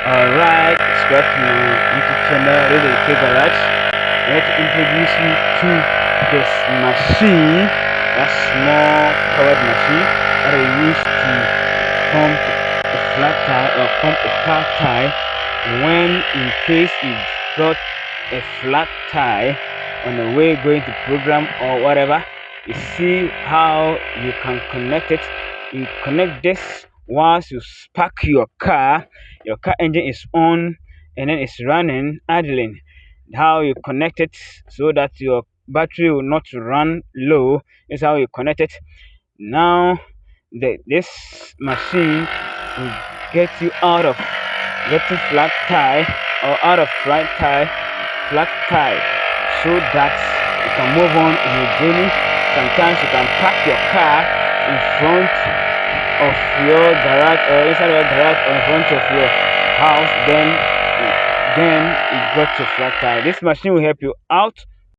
Alright, subscribe to my YouTube channel, Radio K Garage. I want to introduce you to this machine, that small powered machine that I use to pump a flat tire or pump a car tire when in case you've got a flat tire on the way going to program or whatever. You see how you can connect it. You connect this once you spark your car engine is on and then it's running idling. How you connect it so that your battery will not run low is how you connect it. Now this machine will get you out of getting flat tire or out of flat tire so that you can move on in your journey. Sometimes you can park your car in front of your garage or inside your garage or in front of your house, then you got your flat tire. This machine will help you out